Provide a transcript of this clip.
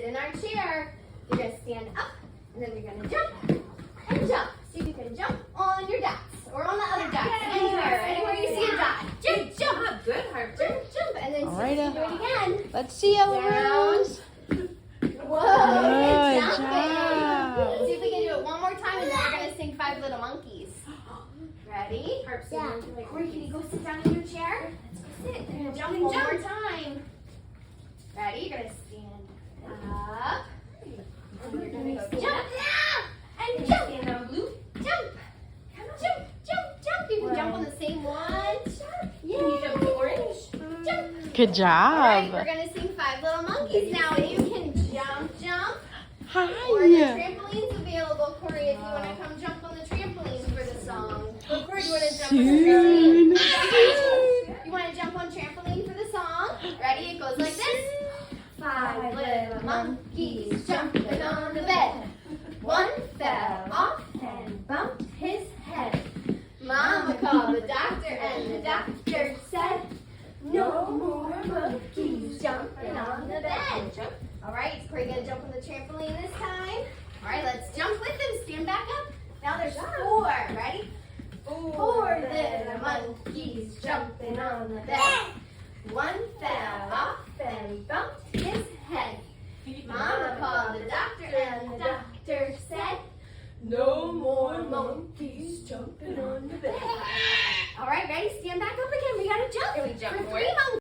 sit in our chair. You're going to stand up, and then you're going to jump and jump. See if you can jump on your dots or on the other dots. Anywhere you see a dot. Jump, jump. Good, Harper. Jump, and then All right, do it again. let's see Yellow Down. Rose. Whoa, Good good jumping. job. Let's see if we can do it one more time, and then we're going to sing Five Little Monkeys. Ready? Yeah. Corey, can you go sit down in your chair? Let's go sit. We're going to jump one more time. Ready? You're going to stand up. And you're going to go jump. And jump. Stand on blue. Jump. Jump, jump, jump. You can jump on the same one. Yeah. Can you jump to orange? Jump. Good All right, job. we're going to sing Five Little Monkeys. Now you can jump. Or the Hi. trampoline's available, Corey, if you want to come jump on the trampoline for the song. So, Corey, do you want to jump on the trampoline? You want to jump on trampoline for the song? Ready? It goes like this. 5 little monkeys jumping on the bed. One fell off and bumped his head. Mama called the doctor and the doctor said, no more monkeys jumping on the bed. All right, is Corey gonna jump on the trampoline this time? All right, let's jump with him. Stand back up. Now there's 4. Ready? 4 little monkeys jumping on the bed. One fell off and bumped his head. Mama called the doctor and the doctor said, no more monkeys jumping on the bed. All right, ready? Stand back up again. We gotta jump. Can we jump for more? 3 monkeys.